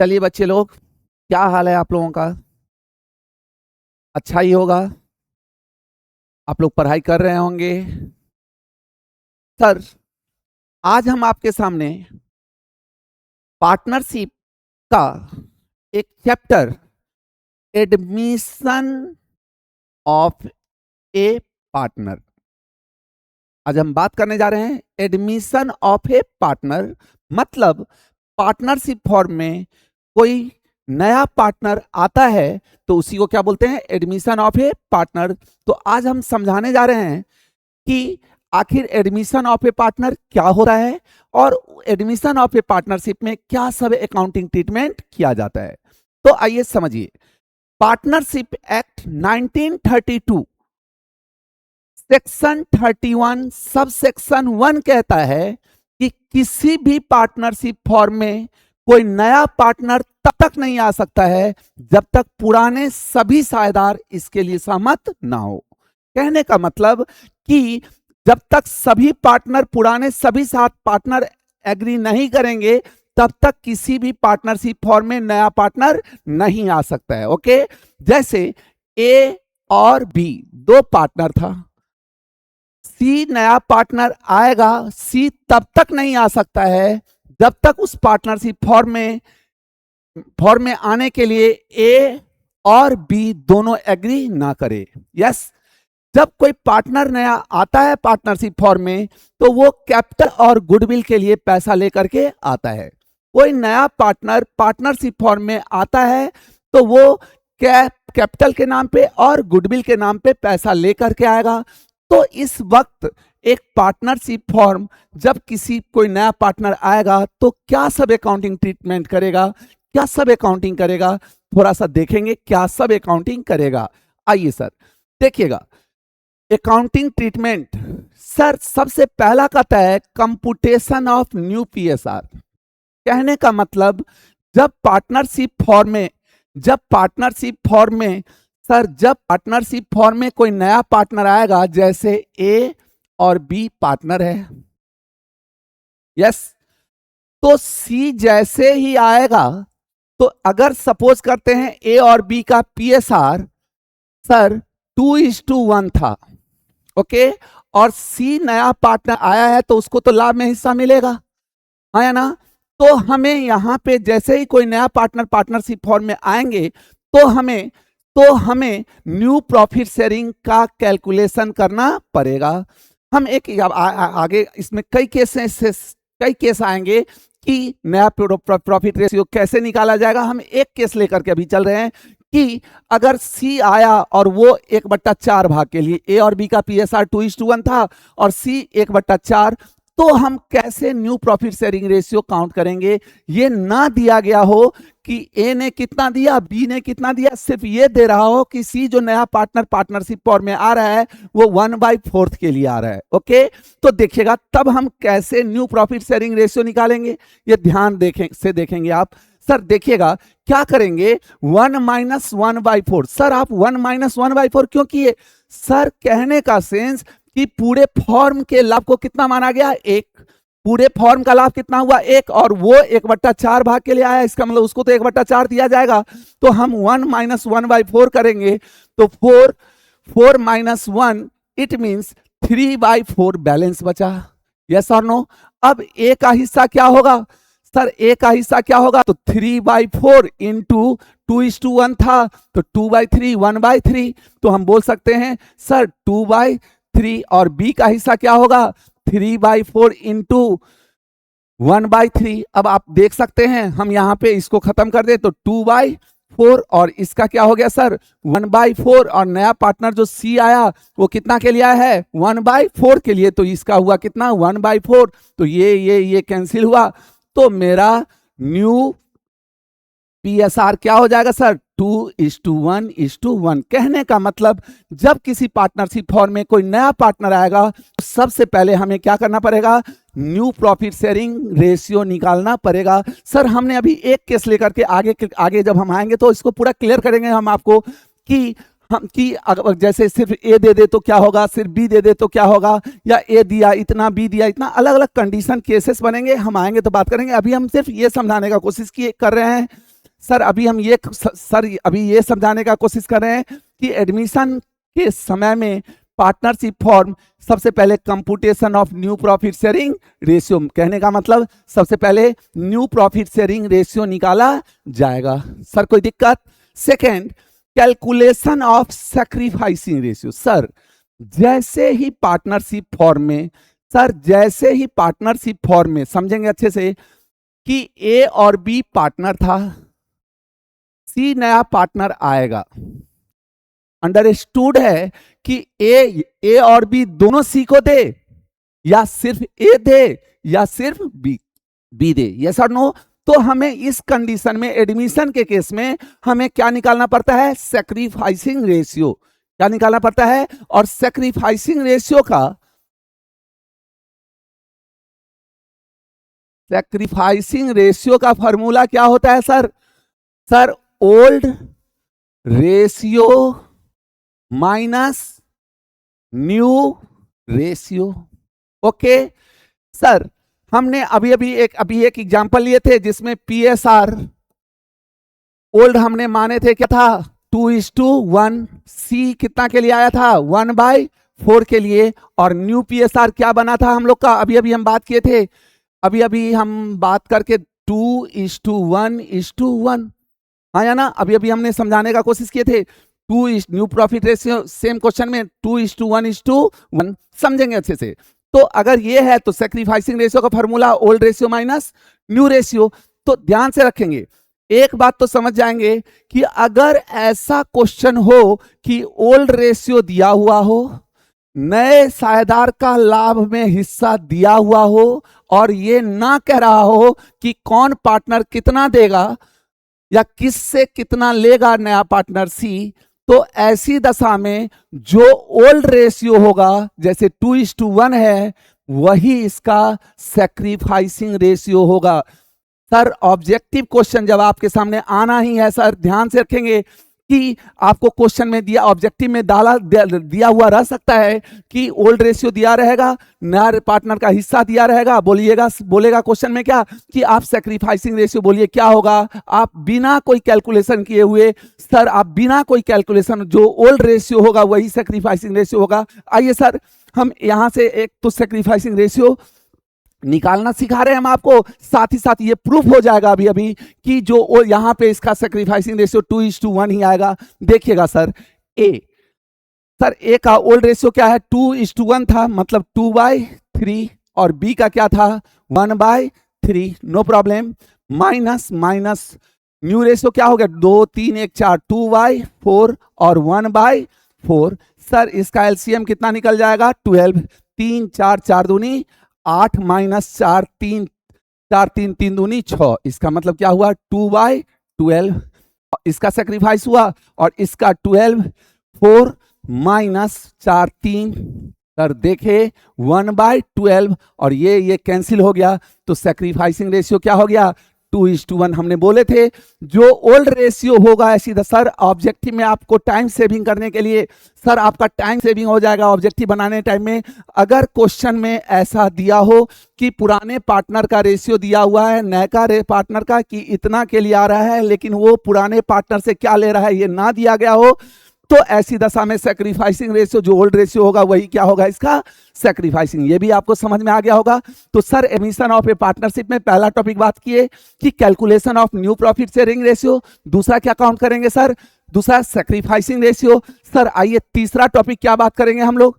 चलिए बच्चे लोग, क्या हाल है आप लोगों का? अच्छा ही होगा। आप लोग पढ़ाई कर रहे होंगे। सर, आज हम आपके सामने पार्टनरशिप का एक chapter, admission of A partner, आज हम बात करने जा रहे हैं। एडमिशन ऑफ ए पार्टनर मतलब पार्टनरशिप फॉर्म में कोई नया पार्टनर आता है तो उसी को क्या बोलते हैं? Admission of A partner. तो आज हम समझाने जा रहे हैं कि आखिर एडमिशन ऑफ ए पार्टनर क्या हो रहा है और एडमिशन ऑफ ए पार्टनरशिप में क्या सब अकाउंटिंग ट्रीटमेंट किया जाता है। तो आइए समझिए। Partnership act 1932 section 31 sub section 1 कहता है कि किसी भी पार्टनरशिप फॉर्म में कोई नया पार्टनर तब तक नहीं आ सकता है जब तक पुराने सभी साझेदार इसके लिए सहमत ना हो। कहने का मतलब कि जब तक सभी पार्टनर, पुराने सभी 7 पार्टनर एग्री नहीं करेंगे तब तक किसी भी पार्टनरशिप फॉर्म में नया पार्टनर नहीं आ सकता है। ओके, जैसे ए और बी 2 पार्टनर था, सी नया पार्टनर आएगा, सी तब तक नहीं आ सकता है जब तक उस पार्टनरशिप फॉर्म में आने के लिए ए और बी दोनों एग्री ना करे। यस, जब कोई पार्टनर नया आता है पार्टनरशिप फॉर्म में तो वो कैपिटल और गुडविल के लिए पैसा लेकर के आता है। कोई नया पार्टनर पार्टनरशिप फॉर्म में आता है तो वो कैपिटल के नाम पे और गुडविल के नाम पे पैसा लेकर के आएगा। तो इस वक्त एक पार्टनरशिप फॉर्म जब कोई नया पार्टनर आएगा तो क्या सब अकाउंटिंग ट्रीटमेंट करेगा, क्या सब अकाउंटिंग करेगा, थोड़ा सा देखेंगे क्या सब अकाउंटिंग करेगा। आइए सर देखिएगा, अकाउंटिंग ट्रीटमेंट। सर सबसे पहला कहता है कंप्यूटेशन ऑफ न्यू पीएसआर। कहने का मतलब जब पार्टनरशिप फॉर्म में कोई नया पार्टनर आएगा, जैसे ए और बी पार्टनर है, यस, तो सी जैसे ही आएगा तो अगर सपोज करते हैं ए और बी का पीएसआर सर 2:1 था, ओके, और सी नया पार्टनर आया है तो उसको तो लाभ में हिस्सा मिलेगा, है ना। तो हमें यहां पे जैसे ही कोई नया पार्टनर पार्टनरशिप फॉर्म में आएंगे तो हमें न्यू प्रॉफिट शेयरिंग का कैलकुलेशन करना पड़ेगा। हम एक आगे इसमें कई केस आएंगे कि नया प्रॉफिट रेशियो कैसे निकाला जाएगा। हम एक केस लेकर के अभी चल रहे हैं कि अगर सी आया और वो 1/4 भाग के लिए, ए और बी का पीएसआर 2:1 था और सी 1/4, तो हम कैसे new profit sharing ratio count करेंगे। ये ना दिया गया हो कि ए ने कितना दिया, बी ने कितना दिया, सिर्फ ये दे रहा हो कि सी जो नया पार्टनर पार्टनरशिप फॉर्म में आ रहा है वो 1/4 के लिए आ रहा है। ओके, तो देखिएगा तब हम कैसे न्यू प्रॉफिट शेयरिंग रेशियो निकालेंगे, ये ध्यान देखेंगे आप। सर देखिएगा क्या करेंगे, 1 - 1/4। सर आप 1 - 1/4 क्यों किए? सर कहने का सेंस कि पूरे फॉर्म के लाभ को कितना माना गया, 1, पूरे फॉर्म का लाभ कितना हुआ 1, और वो 1/4 भाग के लिए आया, इसका मतलब उसको तो 1/4 दिया जाएगा। तो हम 1 - 1/4 करेंगे तो 4 - 1 इट मींस 3/4 बैलेंस बचा। यस और नो। अब ए का हिस्सा क्या होगा सर, ए का हिस्सा क्या होगा, तो 3/4 इंटू 2:1 था तो 2/3, 1/3। तो हम बोल सकते हैं सर 2/3, और बी का हिस्सा क्या होगा 3/4 इंटू 1/3। अब आप देख सकते हैं हम यहां पे इसको खत्म कर दे तो 2/4 और इसका क्या हो गया सर 1/4, और नया पार्टनर जो सी आया वो कितना के लिए आया है 1/4 के लिए, तो इसका हुआ कितना 1/4। तो ये कैंसिल हुआ, तो मेरा न्यू पीएसआर क्या हो जाएगा सर 2:1:1। कहने का मतलब जब किसी पार्टनरशिप फॉर्म में कोई नया पार्टनर आएगा तो सबसे पहले हमें क्या करना पड़ेगा, न्यू प्रॉफिट शेयरिंग रेशियो निकालना पड़ेगा। सर हमने अभी एक केस लेकर के आगे जब हम आएंगे तो इसको पूरा क्लियर करेंगे हम आपको कि अगर जैसे सिर्फ ए दे दे तो क्या होगा, सिर्फ बी दे दे तो क्या होगा, या ए दिया इतना बी दिया इतना, अलग अलग कंडीशन केसेस बनेंगे, हम आएंगे तो बात करेंगे। अभी हम सिर्फ ये समझाने का कोशिश कर रहे हैं सर अभी हम ये सर अभी ये समझाने का कोशिश कर रहे हैं कि एडमिशन के समय में पार्टनरशिप फॉर्म सबसे पहले computation of new profit sharing ratio, कहने का मतलब सबसे पहले न्यू प्रॉफिट शेयरिंग रेशियो निकाला जाएगा। सर कोई दिक्कत? Second, calculation of sacrificing ratio. Sir जैसे ही पार्टनरशिप फॉर्म में, सर जैसे ही पार्टनरशिप फॉर्म में, समझेंगे अच्छे से कि ए और बी पार्टनर था, सी नया पार्टनर आएगा, अंडरस्टूड है कि ए और बी दोनों सी को दे, या सिर्फ ए दे, या सिर्फ बी दे, यस और नो। तो हमें इस कंडीशन में, एडमिशन के केस में, हमें क्या निकालना पड़ता है? Sacrificing ratio. क्या निकालना पड़ता है? और सैक्रिफाइसिंग रेशियो का फॉर्मूला क्या होता है sir? Sir old ratio minus new ratio. Okay sir, हमने अभी एक एग्जांपल लिए थे जिसमें पीएसआर ओल्ड हमने माने थे, क्या था? 2:1। सी कितना के लिए आया था? 1/4 के लिए। और न्यू पीएसआर क्या बना था हम लोग का? अभी हम बात किए थे, अभी हम बात करके 2:1:1 आया ना? अभी हमने समझाने का कोशिश किए थे। New profit ratio same question में 2:1:1 समझेंगे अच्छे से। तो अगर ये है तो सैक्रिफाइसिंग रेशियो का formula old ratio minus new ratio. तो ध्यान से रखेंगे, एक बात तो समझ जाएंगे कि अगर ऐसा क्वेश्चन हो कि ओल्ड रेशियो दिया हुआ हो, नए साझेदार का लाभ में हिस्सा दिया हुआ हो, और ये ना कह रहा हो कि कौन पार्टनर कितना देगा या किससे कितना लेगा नया पार्टनर सी, तो ऐसी दशा में जो ओल्ड रेशियो होगा, जैसे 2:1 है, वही इसका सैक्रिफाइसिंग रेशियो होगा। सर ऑब्जेक्टिव क्वेश्चन जब आपके सामने आना ही है, सर ध्यान से रखेंगे कि आपको क्वेश्चन में दिया, ऑब्जेक्टिव में दिया हुआ रह सकता है कि ओल्ड रेशियो दिया रहेगा, नया पार्टनर का हिस्सा दिया रहेगा, बोलेगा क्वेश्चन में क्या कि आप सैक्रिफाइसिंग रेशियो बोलिए, क्या होगा? आप बिना कोई कैलकुलेशन किए हुए, सर आप बिना कोई कैलकुलेशन, जो ओल्ड रेशियो होगा वही सैक्रिफाइसिंग रेशियो होगा। आइए सर हम यहां से एक तो सैक्रिफाइसिंग रेशियो निकालना सिखा रहे हैं हम आपको, साथ ही साथ ये प्रूफ हो जाएगा अभी कि जो यहां पे इसका सैक्रिफाइसिंग रेशियो 2:1 ही आएगा। देखिएगा सर, ए का ओल्ड रेशियो क्या है? 2:1 था, मतलब 2/3, और बी का क्या था? 1/3, no problem. Minus new ratio क्या हो गया? 2 3 1 4, 2/4 और 1/4। सर इसका एलसीएम कितना निकल जाएगा? 12। 3 4 4 दूनी 8 माइनस 4 3 4 3 3 दूनी 6। इसका मतलब क्या हुआ? 2/12 इसका सैक्रिफाइस हुआ, और इसका 12 4 माइनस 4 3, सर देखे 1/12, और ये कैंसिल हो गया, तो सैक्रिफाइसिंग रेशियो क्या हो गया? 2:1 हमने बोले थे। जो ओल्ड रेशियो होगा ऐसी, सर ऑब्जेक्टिव में आपको टाइम सेविंग करने के लिए, सर आपका टाइम सेविंग हो जाएगा ऑब्जेक्टिव बनाने टाइम में। अगर क्वेश्चन में ऐसा दिया हो कि पुराने पार्टनर का रेशियो दिया हुआ है नए का पार्टनर का कि इतना के लिए आ रहा है, लेकिन वो पुराने पार्टनर से क्या ले रहा है ये ना दिया गया हो, तो ऐसी दशा में सैक्रिफाइसिंग रेशियो जो ओल्ड रेशियो होगा वही क्या होगा? इसका सैक्रिफाइसिंग। ये भी आपको समझ में आ गया होगा। तो sir admission of A partnership में पहला टॉपिक बात किए कि calculation of new profit sharing ratio. दूसरा क्या काउंट करेंगे सर? दूसरा सैक्रिफाइसिंग रेशियो। सर आइए तीसरा टॉपिक क्या बात करेंगे हम लोग?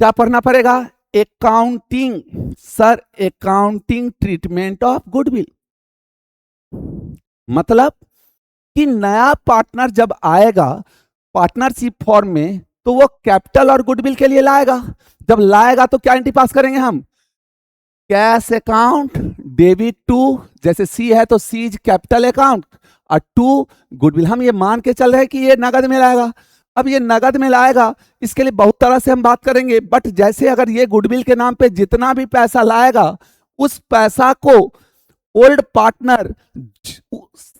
क्या पढ़ना पड़ेगा? Accounting. Sir accounting treatment of goodwill, मतलब कि नया पार्टनर जब आएगा पार्टनरशिप फॉर्म में, तो वो कैपिटल और गुडविल के लिए लाएगा। जब लाएगा तो क्या एंट्री पास करेंगे हम? कैश अकाउंट डेबिट टू, जैसे सी है तो सी इज कैपिटल अकाउंट, और टू गुडविल। हम ये मान के चल रहे हैं कि ये नगद में लाएगा। अब ये नगद में लाएगा, इसके लिए बहुत तरह से हम बात करेंगे, बट जैसे अगर ये गुडविल के नाम पे जितना भी पैसा लाएगा, उस पैसा को ओल्ड पार्टनर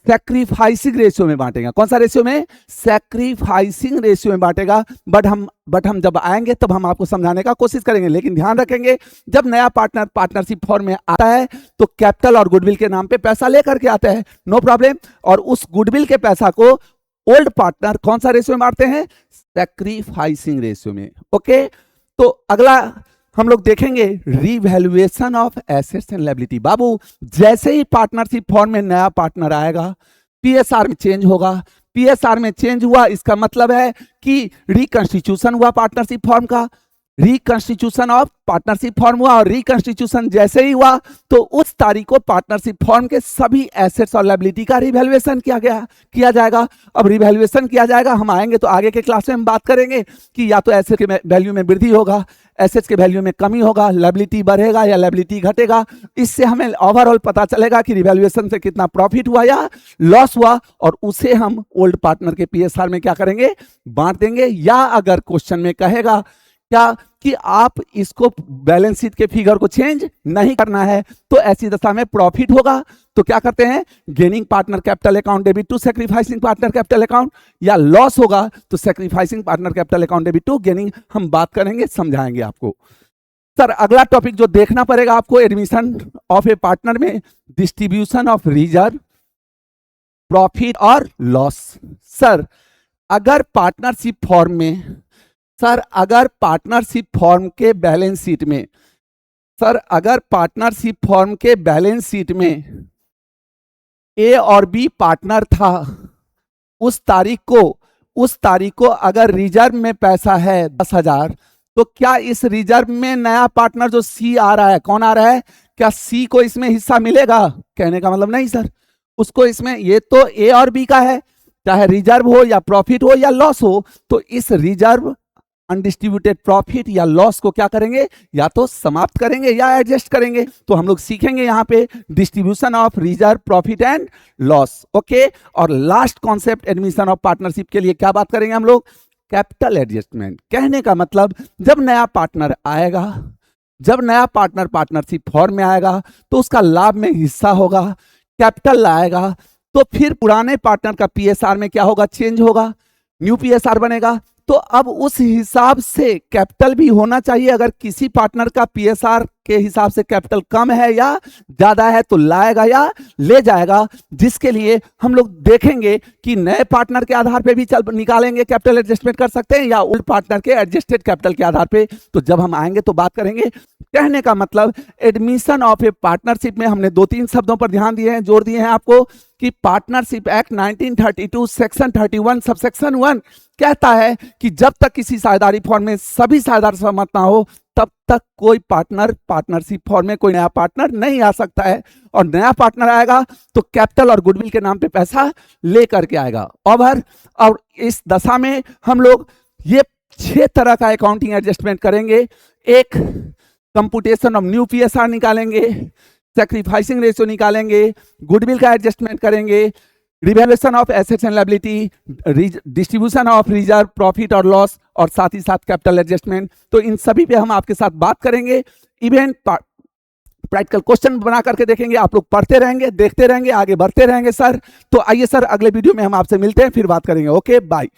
सैक्रिफाइसिंग रेशियो में बांटेगा। कौन सा रेशियो में? सैक्रिफाइसिंग रेशियो में बांटेगा। बट हम जब आएंगे तब हम आपको समझाने का कोशिश करेंगे। लेकिन ध्यान रखेंगे, जब नया पार्टनर पार्टनरशिप फॉर्म में आता है तो कैपिटल और गुडविल के नाम पे पैसा लेकर के आता है, नो प्रॉब्लम। और उस गुडविल के पैसा को ओल्ड पार्टनर कौन सा रेशियो में बांटते हैं? सैक्रिफाइसिंग रेशियो में। ओके, तो अगला हम लोग देखेंगे revaluation of assets and liability. बाबू, जैसे ही पार्टनरशिप फॉर्म में नया पार्टनर आएगा, पीएसआर में चेंज होगा। पीएसआर में चेंज हुआ, इसका मतलब है कि रिकंस्टिट्यूशन हुआ पार्टनरशिप फॉर्म का, रिकंस्टिट्यूशन ऑफ पार्टनरशिप फॉर्म हुआ। और रिकंस्टिट्यूशन जैसे ही हुआ तो उस तारीख को पार्टनरशिप फॉर्म के सभी एसेट्स और लायबिलिटी का रिवैल्यूएशन किया जाएगा। अब रिवैल्यूएशन किया जाएगा, हम आएंगे तो आगे के क्लास में हम बात करेंगे कि या तो एसेट के वैल्यू में वृद्धि होगा, एसेट्स के वैल्यू में कमी होगा, लायबिलिटी बढ़ेगा या लायबिलिटी घटेगा। इससे हमें ओवरऑल पता चलेगा कि रिवैल्यूएशन से कितना प्रॉफिट हुआ या लॉस हुआ, और उसे हम ओल्ड पार्टनर के पीएसआर में क्या करेंगे? बांट देंगे। या अगर क्वेश्चन में कहेगा क्या कि आप इसको बैलेंस शीट के फिगर को चेंज नहीं करना है, तो ऐसी दशा में प्रॉफिट होगा तो क्या करते हैं? Gaining partner capital account debit to sacrificing partner capital account. या लॉस होगा तो sacrificing partner capital account debit to gaining. हम बात करेंगे, समझाएंगे आपको। सर, अगला टॉपिक जो देखना पड़ेगा आपको एडमिशन ऑफ ए पार्टनर में, डिस्ट्रीब्यूशन ऑफ रिजर्व, प्रॉफिट और लॉस। सर, अगर पार्टनरशिप फॉर्म में अगर पार्टनरशिप फॉर्म के बैलेंस शीट में अगर पार्टनरशिप फॉर्म के बैलेंस शीट में ए और बी पार्टनर था, उस तारीख को अगर रिजर्व में पैसा है 10,000, तो क्या इस रिजर्व में नया पार्टनर जो सी आ रहा है, कौन आ रहा है, क्या सी को इसमें हिस्सा मिलेगा? कहने का मतलब नहीं सर, उसको इसमें, ये तो ए और बी का है, चाहे रिजर्व हो या प्रॉफिट हो या लॉस हो, तो इस रिजर्व अनडिस्ट्रीब्यूटेड प्रॉफिट या लॉस को क्या करेंगे? या तो समाप्त करेंगे या एडजस्ट करेंगे। तो हम लोग सीखेंगे यहां पे distribution of reserve, profit and loss. Okay, और last concept admission of partnership के लिए क्या बात करेंगे हम लोग? Capital adjustment. कहने का मतलब, जब नया पार्टनर आएगा, जब नया पार्टनर पार्टनरशिप फॉर्म में आएगा तो उसका लाभ में हिस्सा होगा, कैपिटल लाएगा, तो फिर पुराने पार्टनर का पीएसआर में क्या होगा? चेंज होगा, न्यू पीएसआर बनेगा। तो अब उस हिसाब से कैपिटल भी होना चाहिए। अगर किसी पार्टनर का पीएसआर के हिसाब से कैपिटल कम है या ज्यादा है तो लाएगा या ले जाएगा, जिसके लिए हम लोग देखेंगे कि नए पार्टनर के आधार पे भी निकालेंगे, कैपिटल एडजस्टमेंट कर सकते हैं, या ओल्ड पार्टनर के एडजस्टेड कैपिटल के आधार पे। तो जब हम आएंगे तो बात करेंगे। कहने का मतलब, एडमिशन ऑफ ए पार्टनरशिप में हमने 2-3 शब्दों पर ध्यान दिए हैं, जोर दिए हैं आपको, कि पार्टनरशिप एक्ट 1932 सेक्शन 31 सबसेक्शन 1 कहता है कि जब तक किसी साझेदारी फॉर्म में सभी साझेदार सहमत ना हो, तब तक कोई पार्टनर पार्टनरशिप फॉर्म में कोई नया पार्टनर नहीं आ सकता है। और नया पार्टनर आएगा तो कैपिटल और गुडविल के नाम पे पैसा लेकर के आएगा। और इस दशा में हम लोग ये 6 तरह का अकाउंटिंग एडजस्टमेंट करेंगे। एक, कंप्यूटेशन ऑफ न्यू पीएसआर निकालेंगे, सैक्रिफाइसिंग रेशियो निकालेंगे, गुडविल का एडजस्टमेंट करेंगे, revaluation of assets and liability, distribution of reserve, profit और लॉस, और साथ ही साथ कैपिटल एडजस्टमेंट। तो इन सभी पे हम आपके साथ बात करेंगे। इवेंट प्रैक्टिकल क्वेश्चन बना करके देखेंगे, आप लोग पढ़ते रहेंगे, देखते रहेंगे, आगे बढ़ते रहेंगे सर। तो आइए सर, अगले वीडियो में हम आपसे मिलते हैं, फिर बात करेंगे। Okay, bye.